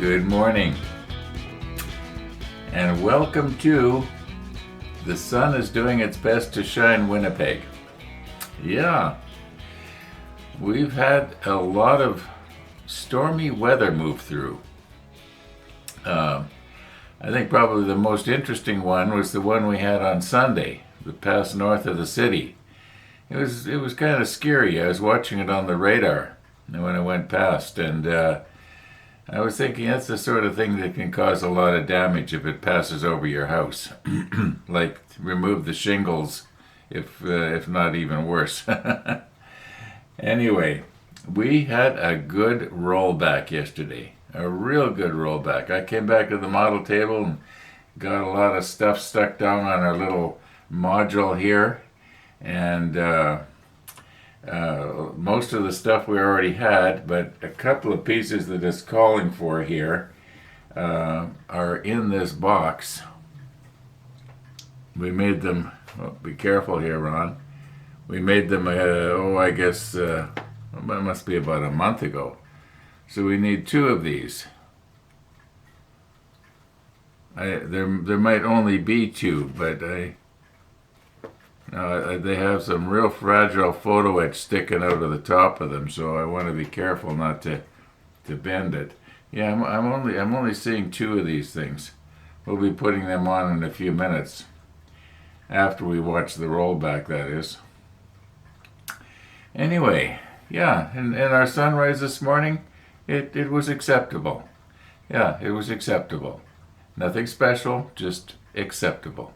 Good morning, and welcome to The Sun is Doing Its Best to Shine Winnipeg. Yeah, we've had a lot of stormy weather move through. I think probably the most interesting one was the one we had on Sunday, that passed north of the city. It was kind of scary. I was watching it on the radar when it went past, and I was thinking that's the sort of thing that can cause a lot of damage if it passes over your house. Like remove the shingles, if not even worse. Anyway, we had a good rollback yesterday. A real good rollback. I came back to the model table and got a lot of stuff stuck down on our little module here, and most of the stuff we already had, but a couple of pieces that it's calling for here are in this box. We made them, well, be careful here, Ron. We made them, I guess, it must be about a month ago. So we need two of these. There might only be two, but they have some real fragile photo etch sticking out of the top of them, so I want to be careful not to bend it. Yeah, I'm only seeing two of these things. We'll be putting them on in a few minutes, after we watch the rollback, that is. Anyway, yeah, and our sunrise this morning, it was acceptable. Yeah, it was acceptable. Nothing special, just acceptable.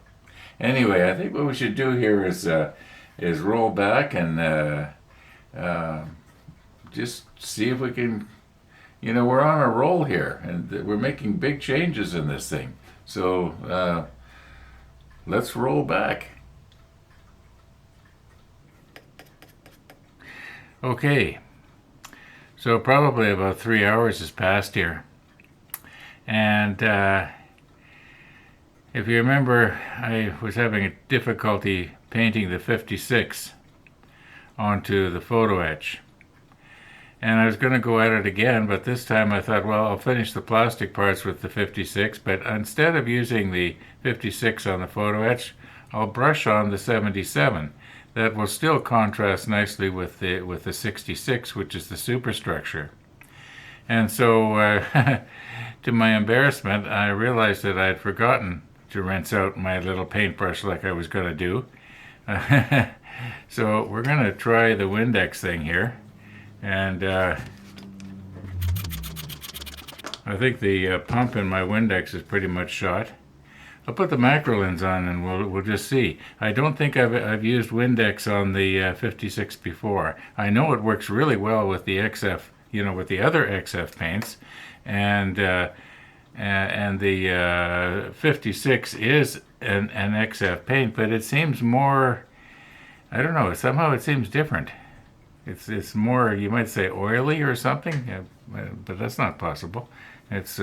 Anyway, I think what we should do here is roll back and just see if we can, we're on a roll here, and we're making big changes in this thing. So let's roll back. Okay, so probably about 3 hours has passed here, and if you remember, I was having a difficulty painting the 56 onto the photo etch, and I was going to go at it again, but this time I thought, well, I'll finish the plastic parts with the 56, but instead of using the 56 on the photo etch, I'll brush on the 77. That will still contrast nicely with the 66, which is the superstructure. And so, to my embarrassment, I realized that I had forgotten to rinse out my little paintbrush like I was going to do. So we're going to try the Windex thing here. And I think the pump in my Windex is pretty much shot. I'll put the macro lens on and we'll just see. I don't think I've used Windex on the 56 before. I know it works really well with the XF, with the other XF paints, and the 56 is an XF paint, but it seems more, I don't know, somehow it seems different. It's more, you might say, oily or something, but that's not possible. It's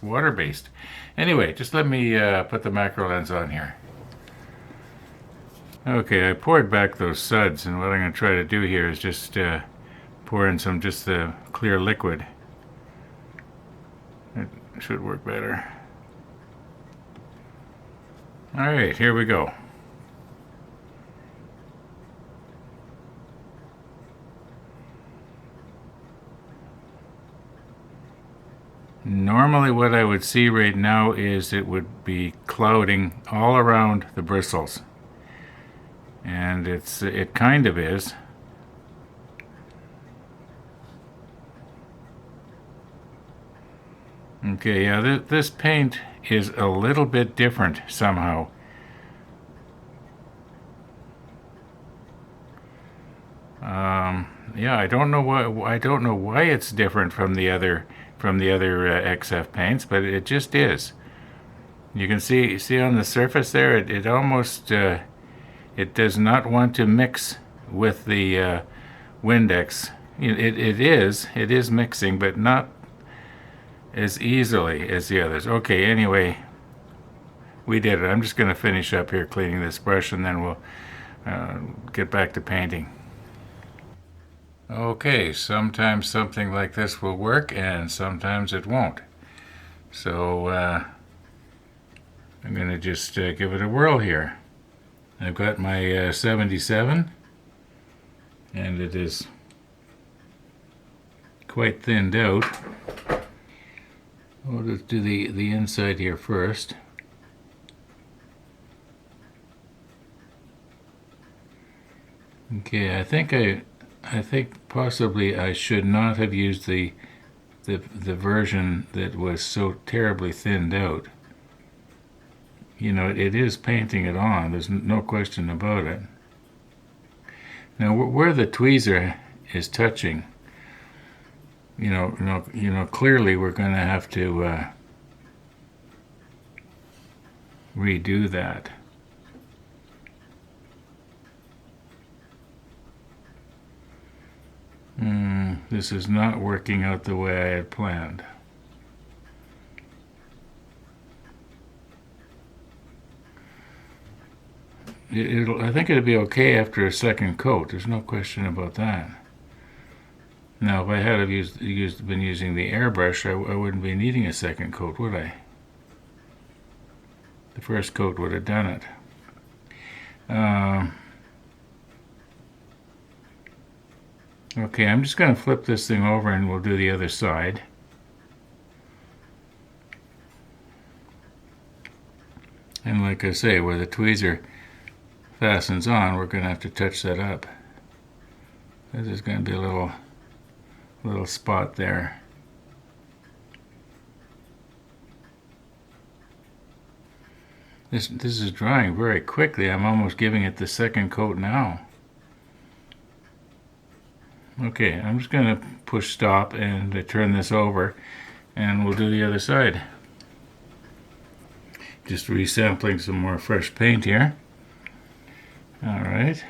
water-based. Anyway, just let me put the macro lens on here. Okay, I poured back those suds, and what I'm going to try to do here is just pour in some just the clear liquid. It should work better. All right, here we go. Normally what I would see right now is it would be clouding all around the bristles. And it kind of is. Okay, yeah, this paint is a little bit different somehow. Yeah, I don't know why it's different from the other XF paints, but it just is. You can see on the surface there, it almost it does not want to mix with the Windex. It is mixing, but not as easily as the others. Okay, anyway, we did it. I'm just going to finish up here cleaning this brush, and then we'll get back to painting. Okay, sometimes something like this will work and sometimes it won't. So I'm going to just give it a whirl here. I've got my 77, and it is quite thinned out. We'll just do the inside here first. Okay, I think possibly I should not have used the version that was so terribly thinned out. You know, it is painting it on. There's no question about it. Now, where the tweezer is touching, you know, clearly we're going to have to redo that. This is not working out the way I had planned. I think it'll be okay after a second coat. There's no question about that. Now, if I had been using the airbrush, I wouldn't be needing a second coat, would I? The first coat would have done it. Okay, I'm just going to flip this thing over and we'll do the other side. And like I say, where the tweezer fastens on, we're going to have to touch that up. There's going to be a little spot there. This is drying very quickly. I'm almost giving it the second coat now. Okay, I'm just going to push stop and turn this over, and we'll do the other side. Just resampling some more fresh paint here. All right.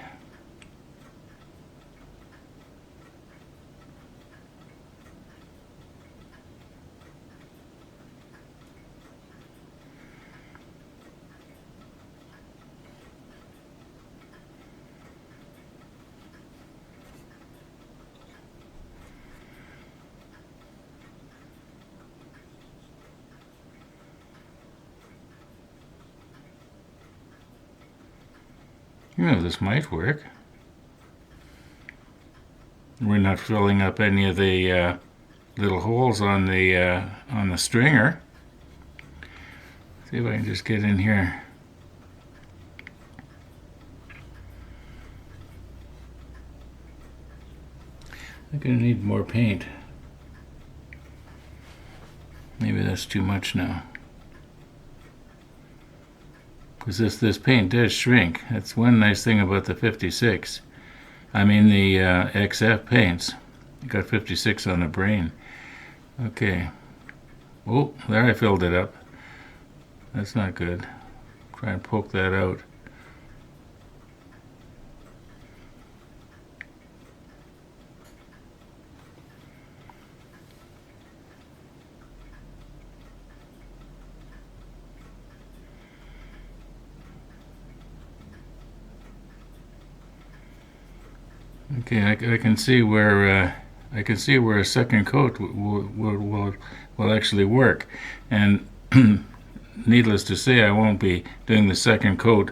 You know, this might work. We're not filling up any of the little holes on the stringer. See if I can just get in here. I'm gonna need more paint. Maybe that's too much now. Because this paint does shrink. That's one nice thing about the 56. I mean the XF paints. You got 56 on the brain. Okay. Oh, there I filled it up. That's not good. Try and poke that out. Okay, I can see where a second coat will actually work, and needless to say, I won't be doing the second coat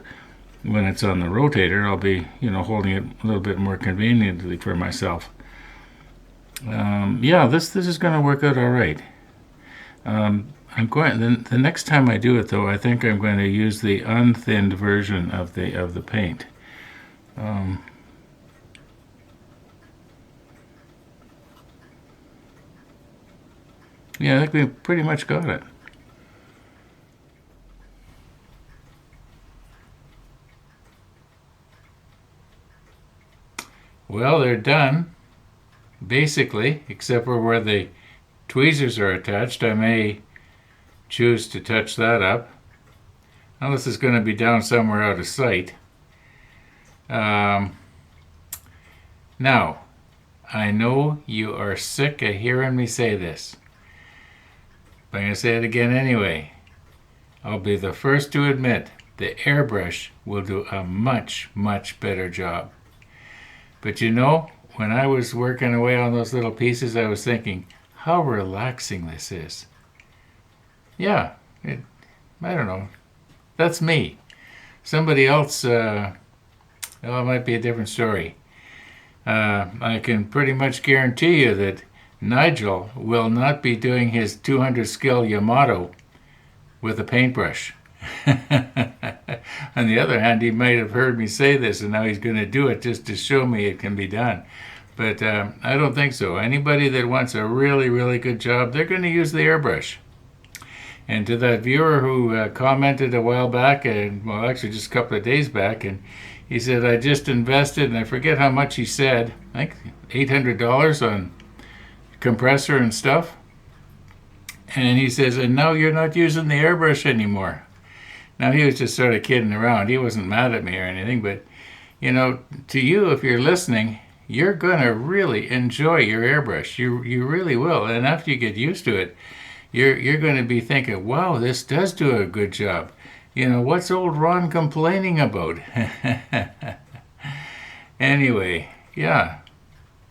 when it's on the rotator. I'll be, holding it a little bit more conveniently for myself. Yeah, this is going to work out all right. The next time I do it, though, I think I'm going to use the unthinned version of the paint. Yeah, I think we pretty much got it. Well, they're done, basically, except for where the tweezers are attached. I may choose to touch that up. Now this is going to be down somewhere out of sight. Now, I know you are sick of hearing me say this, but I'm going to say it again anyway. I'll be the first to admit the airbrush will do a much, much better job. But when I was working away on those little pieces, I was thinking how relaxing this is. Yeah, I don't know. That's me. Somebody else, well, it might be a different story. I can pretty much guarantee you that Nigel will not be doing his 200 skill Yamato with a paintbrush. On the other hand, he might have heard me say this and now he's going to do it just to show me it can be done. But I don't think so. Anybody that wants a really, really good job, they're going to use the airbrush. And to that viewer who commented a while back, and well, actually just a couple of days back, and he said, I just invested, and I forget how much he said, I think $800 on compressor and stuff. And he says, and now you're not using the airbrush anymore. Now, he was just sort of kidding around. He wasn't mad at me or anything, but, you know, to you, if you're listening, you're going to really enjoy your airbrush. You really will. And after you get used to it, you're going to be thinking, wow, this does do a good job. You know, what's old Ron complaining about? Anyway, yeah,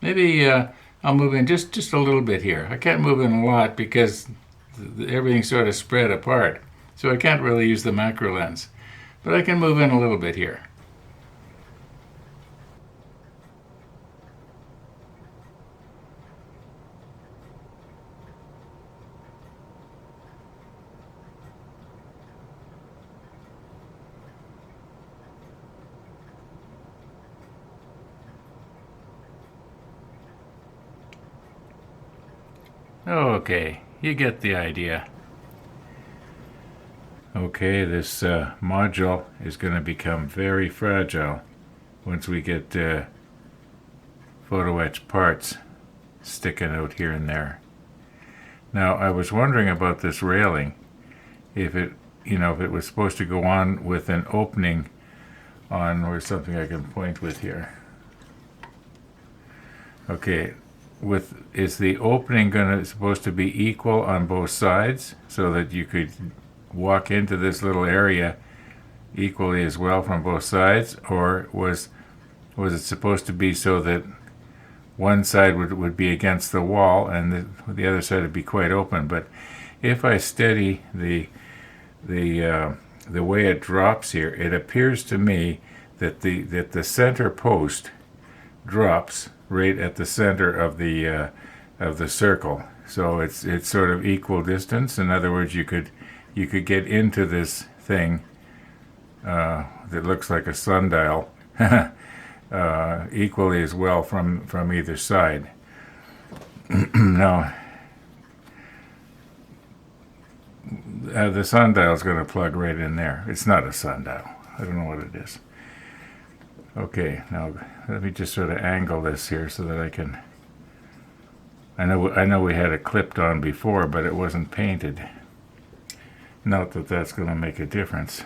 maybe I'll move in just a little bit here. I can't move in a lot because everything's sort of spread apart. So I can't really use the macro lens. But I can move in a little bit here. Okay, you get the idea. Okay, this module is going to become very fragile once we get photo etch parts sticking out here and there. Now, I was wondering about this railing, if it was supposed to go on with an opening on, or something I can point with here. Okay, is the opening supposed to be equal on both sides so that you could walk into this little area equally as well from both sides, or was it supposed to be so that one side would be against the wall and the other side would be quite open? But if I steady the way it drops here, it appears to me that the center post drops right at the center of the circle. So it's sort of equal distance. In other words, you could get into this thing that looks like a sundial equally as well from either side. Now, the sundial is going to plug right in there. It's not a sundial. I don't know what it is. Okay, now let me just sort of angle this here so that I can. I know we had it clipped on before, but it wasn't painted. Note that that's going to make a difference.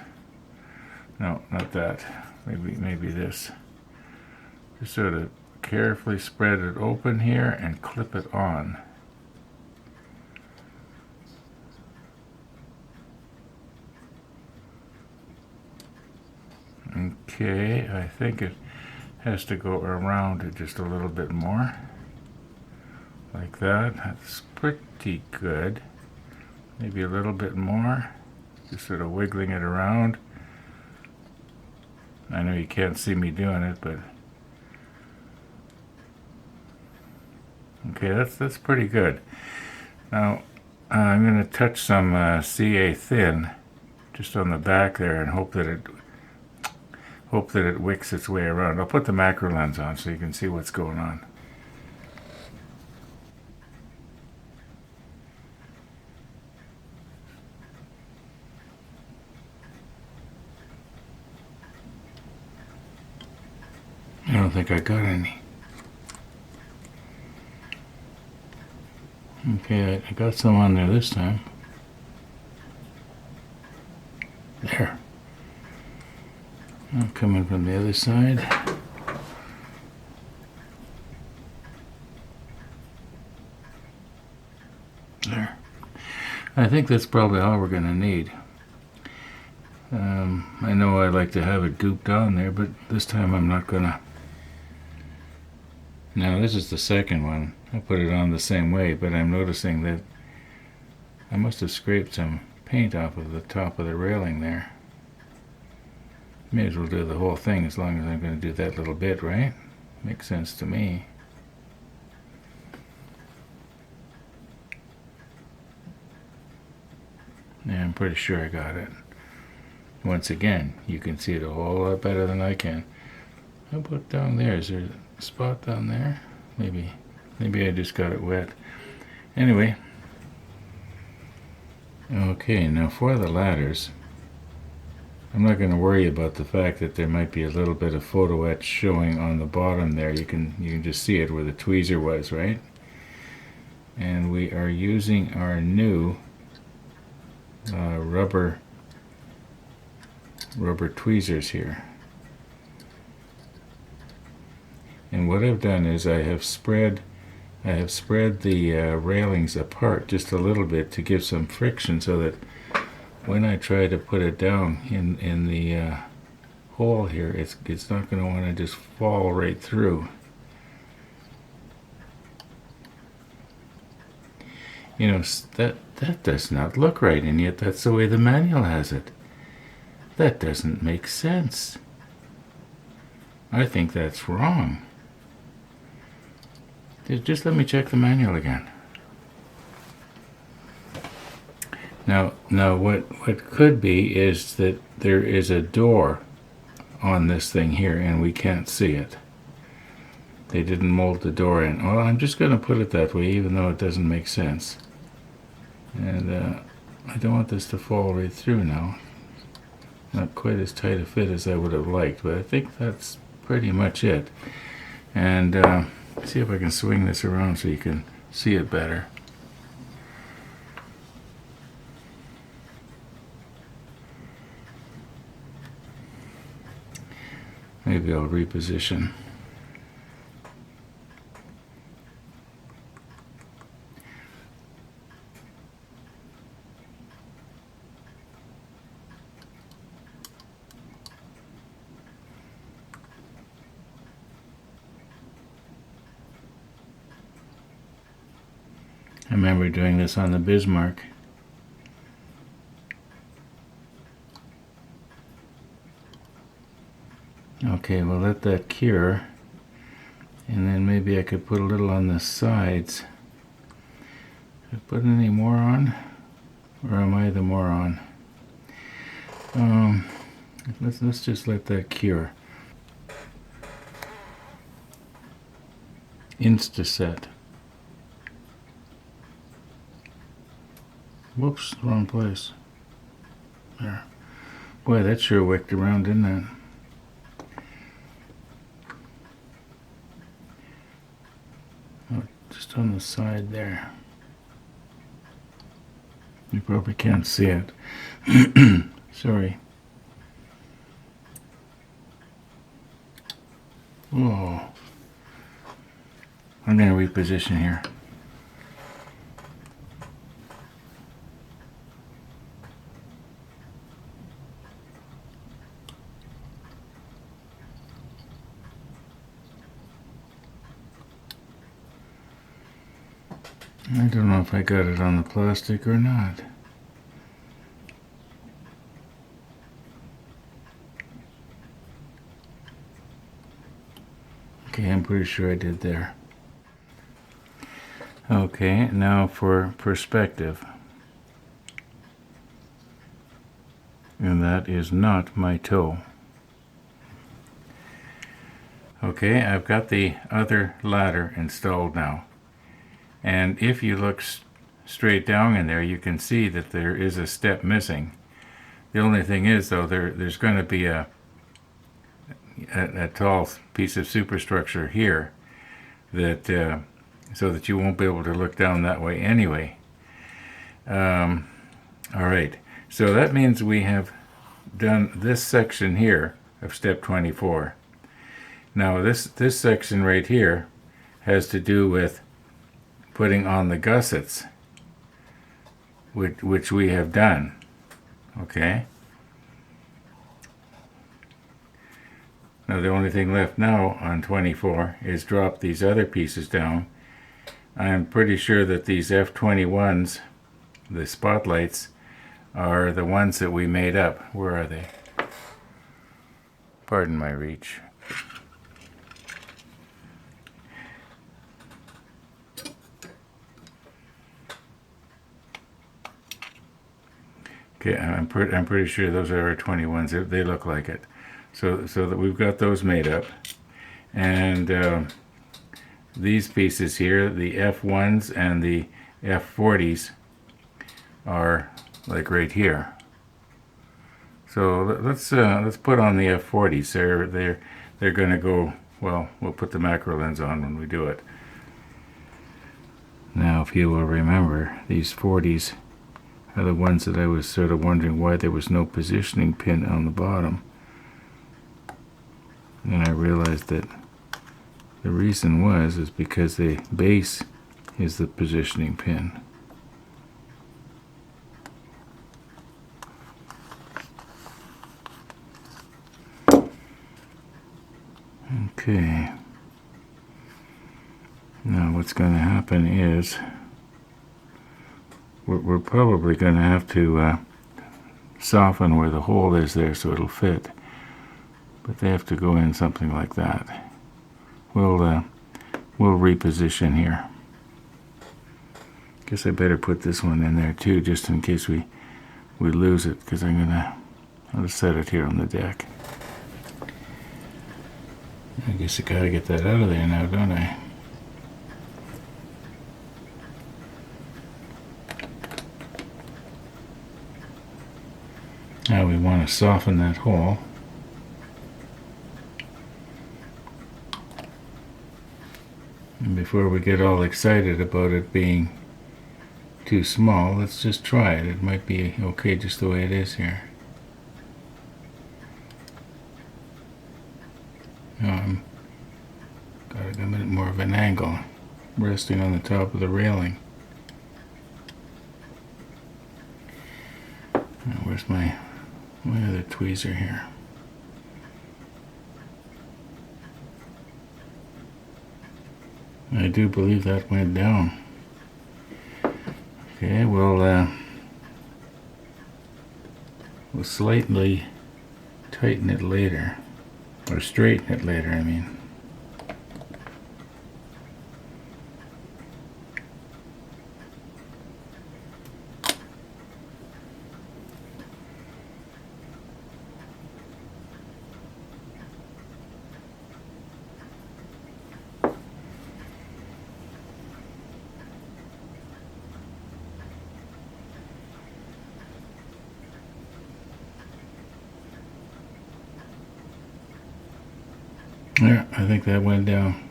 No, not that. Maybe this. Just sort of carefully spread it open here and clip it on. Okay, I think it has to go around it just a little bit more. Like that. That's pretty good. Maybe a little bit more. Just sort of wiggling it around. I know you can't see me doing it, but okay, that's pretty good. Now I'm going to touch some CA thin just on the back there and hope that it wicks its way around. I'll put the macro lens on so you can see what's going on. I don't think I got any. Okay, I got some on there this time. There. I'm coming from the other side. There. I think that's probably all we're going to need. I know I like to have it gooped on there, but this time I'm not going to. Now this is the second one. I put it on the same way, but I'm noticing that I must have scraped some paint off of the top of the railing there. May as well do the whole thing as long as I'm going to do that little bit, right? Makes sense to me. Yeah, I'm pretty sure I got it. Once again, you can see it a whole lot better than I can. How about down there? Is there a spot down there? Maybe I just got it wet. Anyway. Okay, now for the ladders, I'm not going to worry about the fact that there might be a little bit of photo etch showing on the bottom there. You can just see it where the tweezer was, right? And we are using our new rubber tweezers here. And what I've done is I have spread the railings apart just a little bit to give some friction, so that when I try to put it down in the hole here, it's not going to want to just fall right through. You know, that does not look right, and yet that's the way the manual has it. That doesn't make sense. I think that's wrong. Just let me check the manual again. Now what could be is that there is a door on this thing here and we can't see it. They didn't mold the door in. Well, I'm just going to put it that way, even though it doesn't make sense. And I don't want this to fall right through now. Not quite as tight a fit as I would have liked, but I think that's pretty much it. And see if I can swing this around so you can see it better. Maybe I'll reposition. I remember doing this on the Bismarck. Okay, we'll let that cure, and then maybe I could put a little on the sides. Did I put any more on, or am I the moron? Let's just let that cure. Insta-set. Whoops, wrong place. There. Boy, that sure wicked around, didn't it? Oh, just on the side there. You probably can't see it. Sorry. Oh. I'm going to reposition here. I don't know if I got it on the plastic or not. Okay, I'm pretty sure I did there. Okay, now for perspective. And that is not my toe. Okay, I've got the other ladder installed now. And if you look straight down in there, you can see that there is a step missing. The only thing is, though, there's going to be a tall piece of superstructure here that so that you won't be able to look down that way anyway. All right, so that means we have done this section here of step 24. Now this section right here has to do with putting on the gussets, which we have done. Okay. Now the only thing left now on 24 is drop these other pieces down. I'm pretty sure that these F21s, the spotlights, are the ones that we made up. Where are they? Pardon my reach. Okay, I'm pretty sure those are our 21s. They look like it. So that we've got those made up, and these pieces here, the F1s and the F40s, are like right here. So let's put on the F40s. They're going to go well. We'll put the macro lens on when we do it. Now, if you will remember, these 40s are the ones that I was sort of wondering why there was no positioning pin on the bottom. And I realized that the reason is because the base is the positioning pin. Okay. Now what's going to happen is we're probably going to have to soften where the hole is there so it'll fit. But they have to go in something like that. We'll reposition here. Guess I better put this one in there too, just in case we lose it, because I'll just set it here on the deck. I guess I gotta get that out of there now, don't I? Now we want to soften that hole. And before we get all excited about it being too small, let's just try it. It might be okay just the way it is here. Now got a bit more of an angle, resting on the top of the railing. Now where's my other tweezer here? I do believe that went down. Okay, we'll slightly tighten it later, or straighten it later, I mean. Yeah, I think that went down.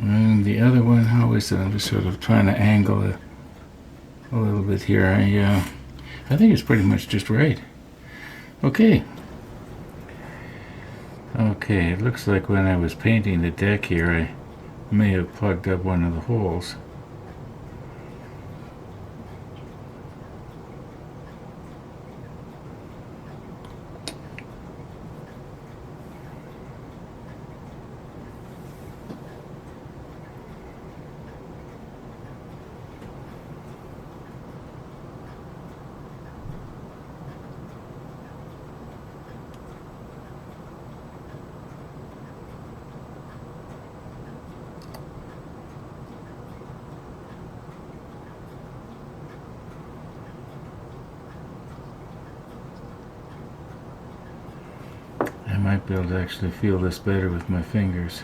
And the other one, how is it? I'm just sort of trying to angle it a little bit here. I think it's pretty much just right. Okay. Okay, it looks like when I was painting the deck here, I may have plugged up one of the holes. I might be able to actually feel this better with my fingers.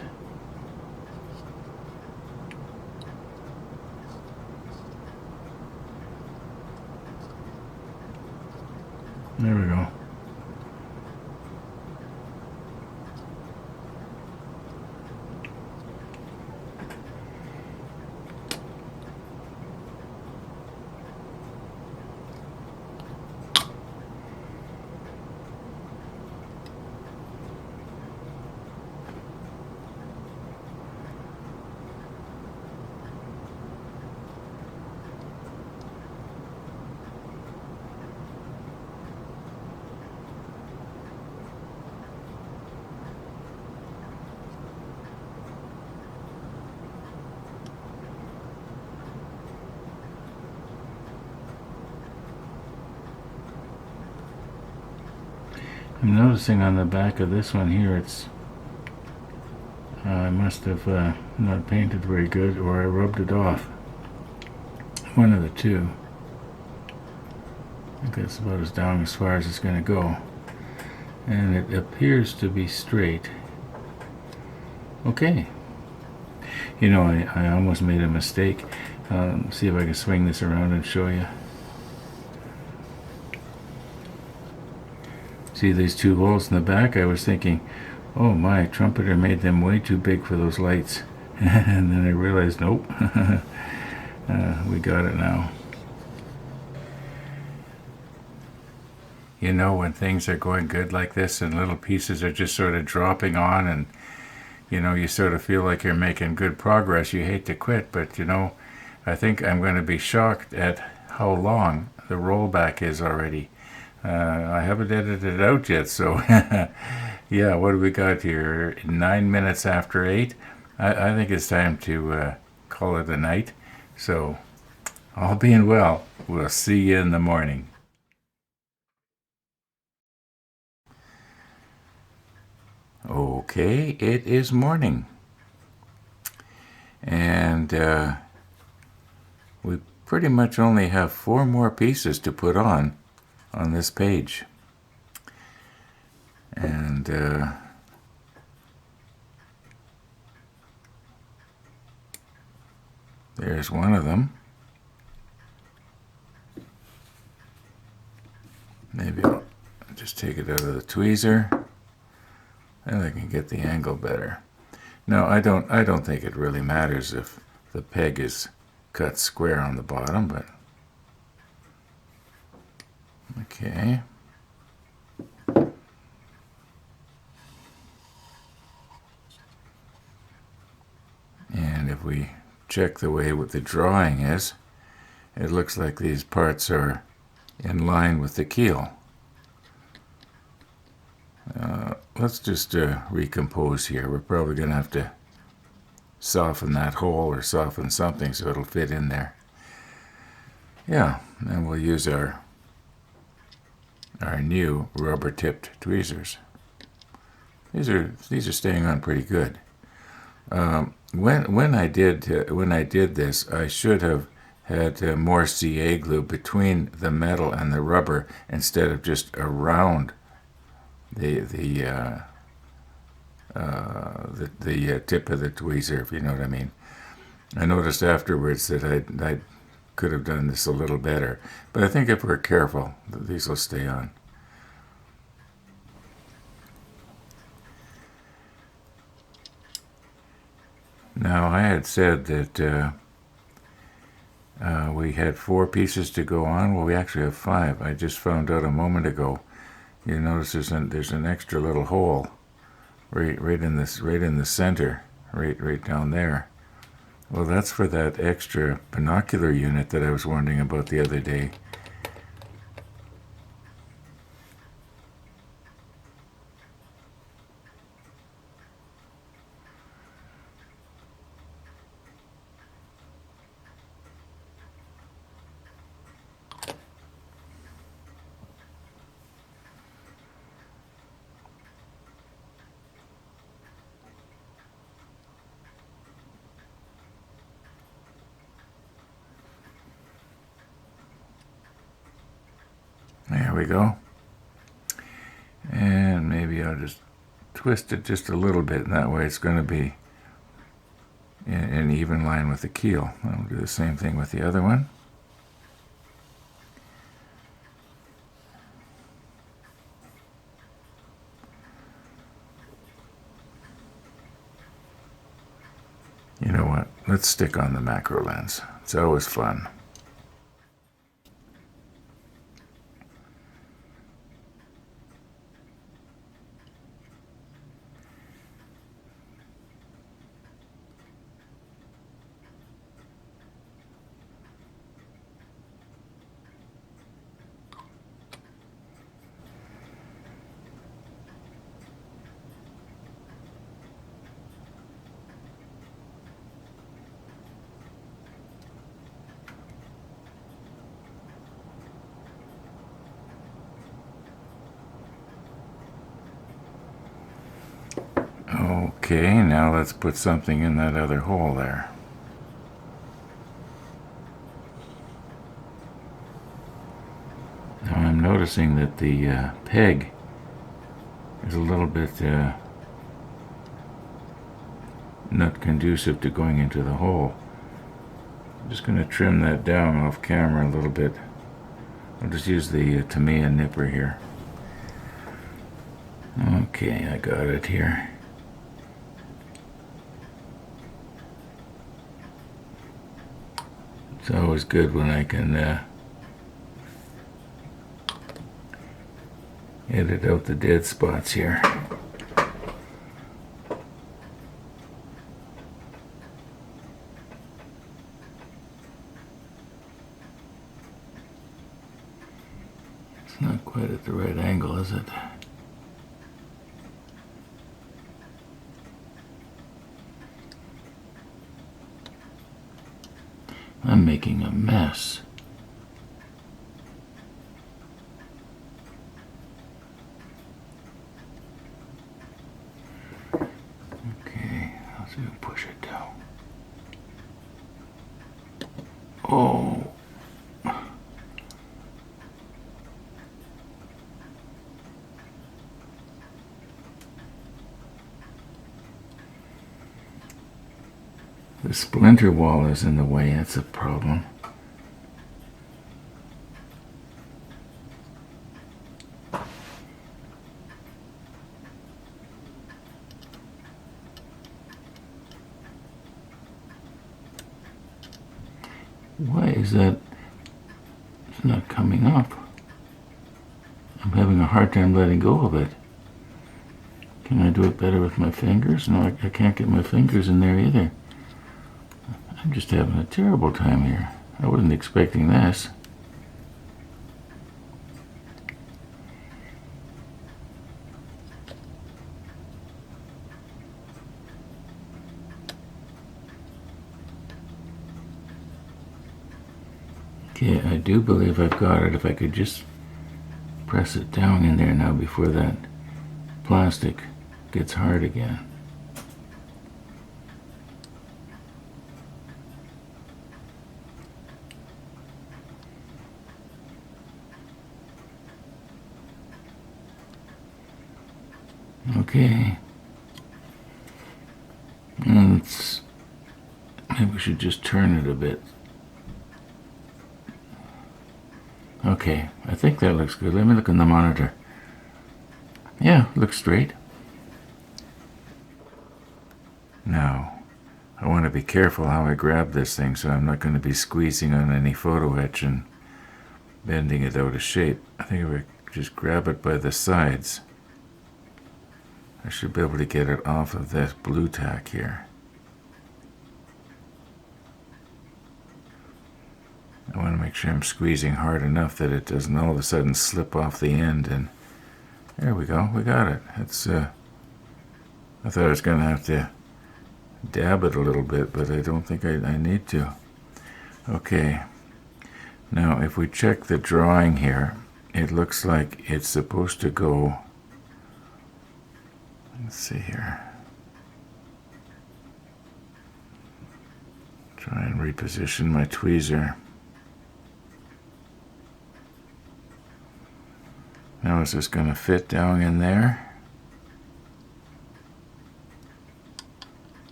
There we go. I'm noticing on the back of this one here, it's I must have not painted very good, or I rubbed it off. One of the two. I think that's about as down as far as it's going to go. And it appears to be straight. Okay. You know, I almost made a mistake. See if I can swing this around and show you. See these two holes in the back? I was thinking, oh my, Trumpeter made them way too big for those lights. And then I realized, nope. We got it now. You know, when things are going good like this and little pieces are just sort of dropping on, and you know, you sort of feel like you're making good progress, you hate to quit, but you know, I think I'm going to be shocked at how long the rollback is already. I haven't edited it out yet, so yeah, what do we got here? 9 minutes after 8. I think it's time to call it a night. So, all being well, we'll see you in the morning. Okay, it is morning. And we pretty much only have 4 more pieces to put on this page. And there's one of them. Maybe I'll just take it out of the tweezer, and I can get the angle better. No, I don't think it really matters if the peg is cut square on the bottom, but okay. And if we check the way what the drawing is, it looks like these parts are in line with the keel. Let's just recompose here. We're probably going to have to soften that hole or soften something so it'll fit in there. Yeah, and we'll use our new rubber-tipped tweezers. These are staying on pretty good. When I did this, I should have had more CA glue between the metal and the rubber instead of just around the tip of the tweezer, if you know what I mean. I noticed afterwards that I could have done this a little better, but I think if we're careful, these will stay on. Now, I had said that we had 4 pieces to go on. Well, we actually have 5. I just found out a moment ago. You notice there's an extra little hole right in the center, right down there. Well, that's for that extra binocular unit that I was wondering about the other day. There we go. And maybe I'll just twist it just a little bit, and that way it's going to be in even line with the keel. I'll do the same thing with the other one. You know what? Let's stick on the macro lens. It's always fun. Okay, now let's put something in that other hole there. Now I'm noticing that the peg is a little bit not conducive to going into the hole. I'm just going to trim that down off camera a little bit. I'll just use the Tamiya nipper here. Okay, I got it here. It's always good when I can edit out the dead spots here. It's not quite at the right angle, is it? I'm making a mess. Okay, let's see, push it down. Oh. The splinter wall is in the way, that's a problem. Why is that? It's not coming up. I'm having a hard time letting go of it. Can I do it better with my fingers? No, I can't get my fingers in there either. I'm just having a terrible time here. I wasn't expecting this. Okay, I do believe I've got it. If I could just press it down in there now before that plastic gets hard again. Okay. And maybe we should just turn it a bit. Okay, I think that looks good. Let me look on the monitor. Yeah, looks straight. Now, I want to be careful how I grab this thing, so I'm not going to be squeezing on any photo etch and bending it out of shape. I think if I just grab it by the sides, I should be able to get it off of this blue tack here. I want to make sure I'm squeezing hard enough that it doesn't all of a sudden slip off the end, and there we go, we got it. It's I thought I was going to have to dab it a little bit, but I don't think I need to. Okay, now if we check the drawing here, it looks like it's supposed to go, let's see here, try and reposition my tweezer. Now is this going to fit down in there?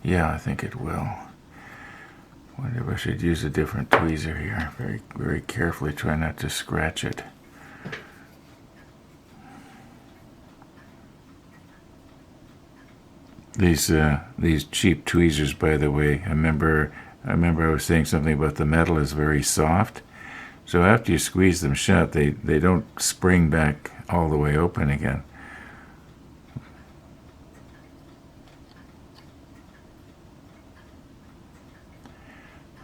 Yeah, I think it will. Wonder if I should use a different tweezer here. Very, very carefully try not to scratch it. These cheap tweezers, by the way, I remember I was saying something about the metal is very soft. So after you squeeze them shut, they don't spring back all the way open again.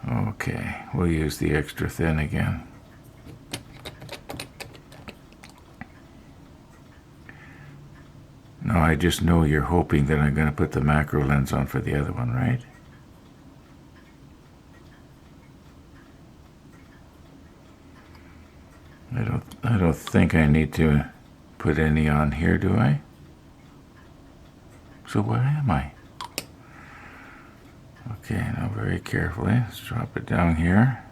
Okay, we'll use the extra thin again. Now I just know you're hoping that I'm going to put the macro lens on for the other one, right? I don't think I need to put any on here, do I? So where am I? Okay, now very carefully, let's drop it down here.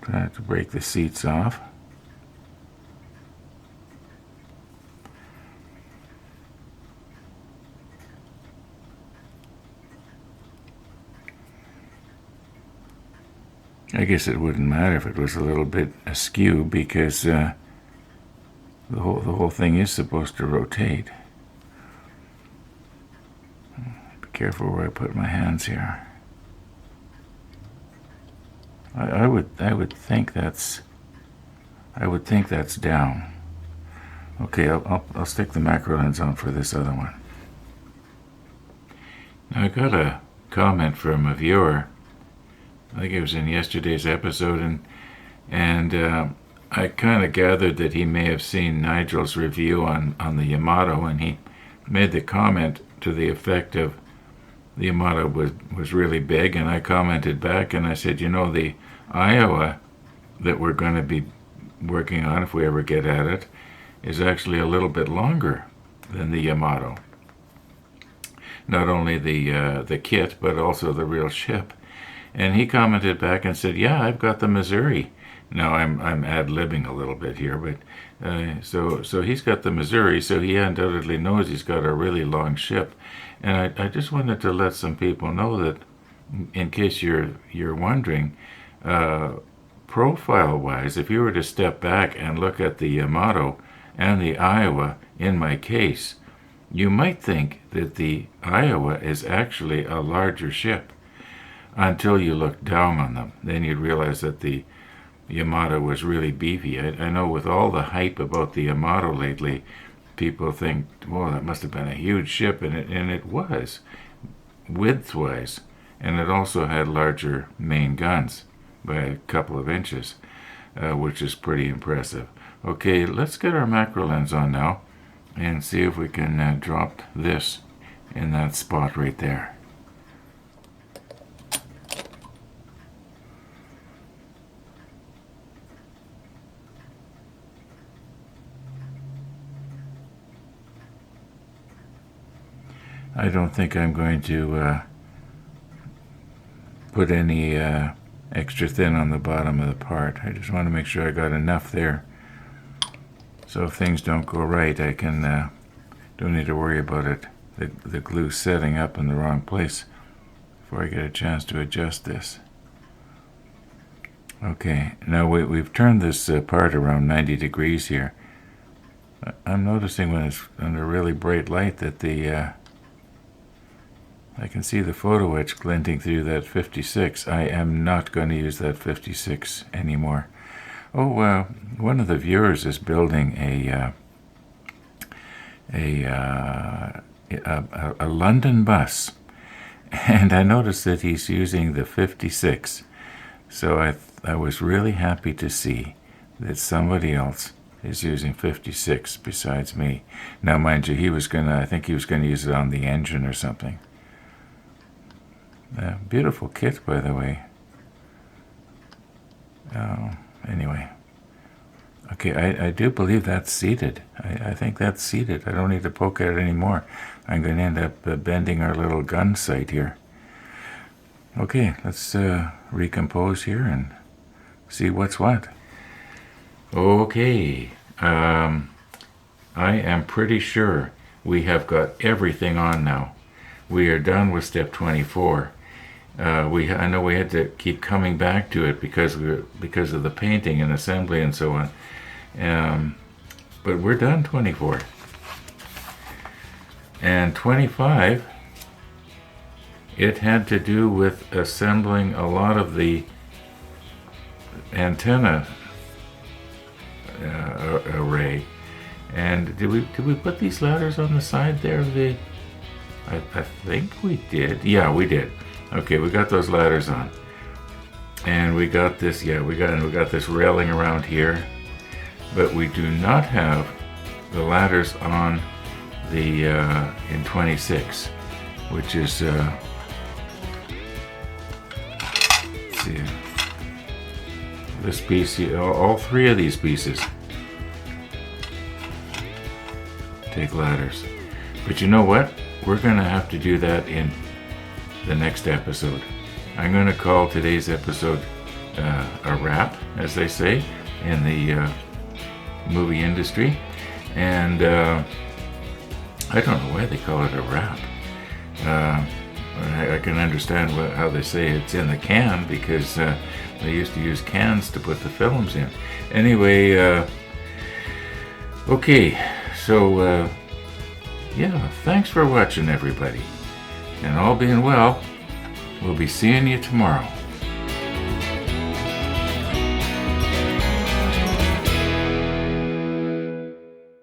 Try not to break the seats off. I guess it wouldn't matter if it was a little bit askew because the whole thing is supposed to rotate. Be careful where I put my hands here. I would think that's down. Okay, I'll stick the macro lens on for this other one. Now I got a comment from a viewer. I think it was in yesterday's episode, and I kind of gathered that he may have seen Nigel's review on the Yamato, and he made the comment to the effect of the Yamato was really big, and I commented back and I said, you know, the Iowa that we're going to be working on, if we ever get at it, is actually a little bit longer than the Yamato. Not only the kit, but also the real ship. And he commented back and said, yeah, I've got the Missouri. Now I'm ad-libbing a little bit here, but so he's got the Missouri, so he undoubtedly knows he's got a really long ship. And I just wanted to let some people know that, in case you're wondering, profile-wise, if you were to step back and look at the Yamato and the Iowa in my case, you might think that the Iowa is actually a larger ship until you look down on them. Then you'd realize that the Yamato was really beefy. I know with all the hype about the Yamato lately, people think, well, that must have been a huge ship, and it was, width-wise. And it also had larger main guns by a couple of inches, which is pretty impressive. Okay, let's get our macro lens on now and see if we can drop this in that spot right there. I don't think I'm going to put any extra thin on the bottom of the part. I just want to make sure I got enough there. So if things don't go right, I can don't need to worry about it. The glue setting up in the wrong place before I get a chance to adjust this. Okay, now we've turned this part around 90 degrees here. I'm noticing when it's under really bright light that I can see the photo etch glinting through that 56. I am not going to use that 56 anymore. Oh, one of the viewers is building a London bus, and I noticed that he's using the 56. So I was really happy to see that somebody else is using 56 besides me. Now, mind you, I think he was gonna use it on the engine or something. Beautiful kit, by the way. Anyway. Okay, I do believe that's seated. I think that's seated. I don't need to poke at it anymore. I'm going to end up bending our little gun sight here. Okay, let's recompose here and see what's what. Okay, I am pretty sure we have got everything on now. We are done with step 24. I know we had to keep coming back to it because of the painting and assembly and so on. But we're done 24. And 25, it had to do with assembling a lot of the antenna array. And did we put these ladders on the side there of the... I think we did. Yeah, we did. Okay, we got those ladders on, and we got this. Yeah, we got this railing around here, but we do not have the ladders on the in 26, which is let's see, this piece here, all three of these pieces take ladders. But you know what? We're going to have to do that in the next episode. I'm going to call today's episode a wrap, as they say in the movie industry. And I don't know why they call it a wrap. I can understand how they say it's in the can, because they used to use cans to put the films in. Anyway, okay, so yeah, thanks for watching, everybody. And all being well, we'll be seeing you tomorrow.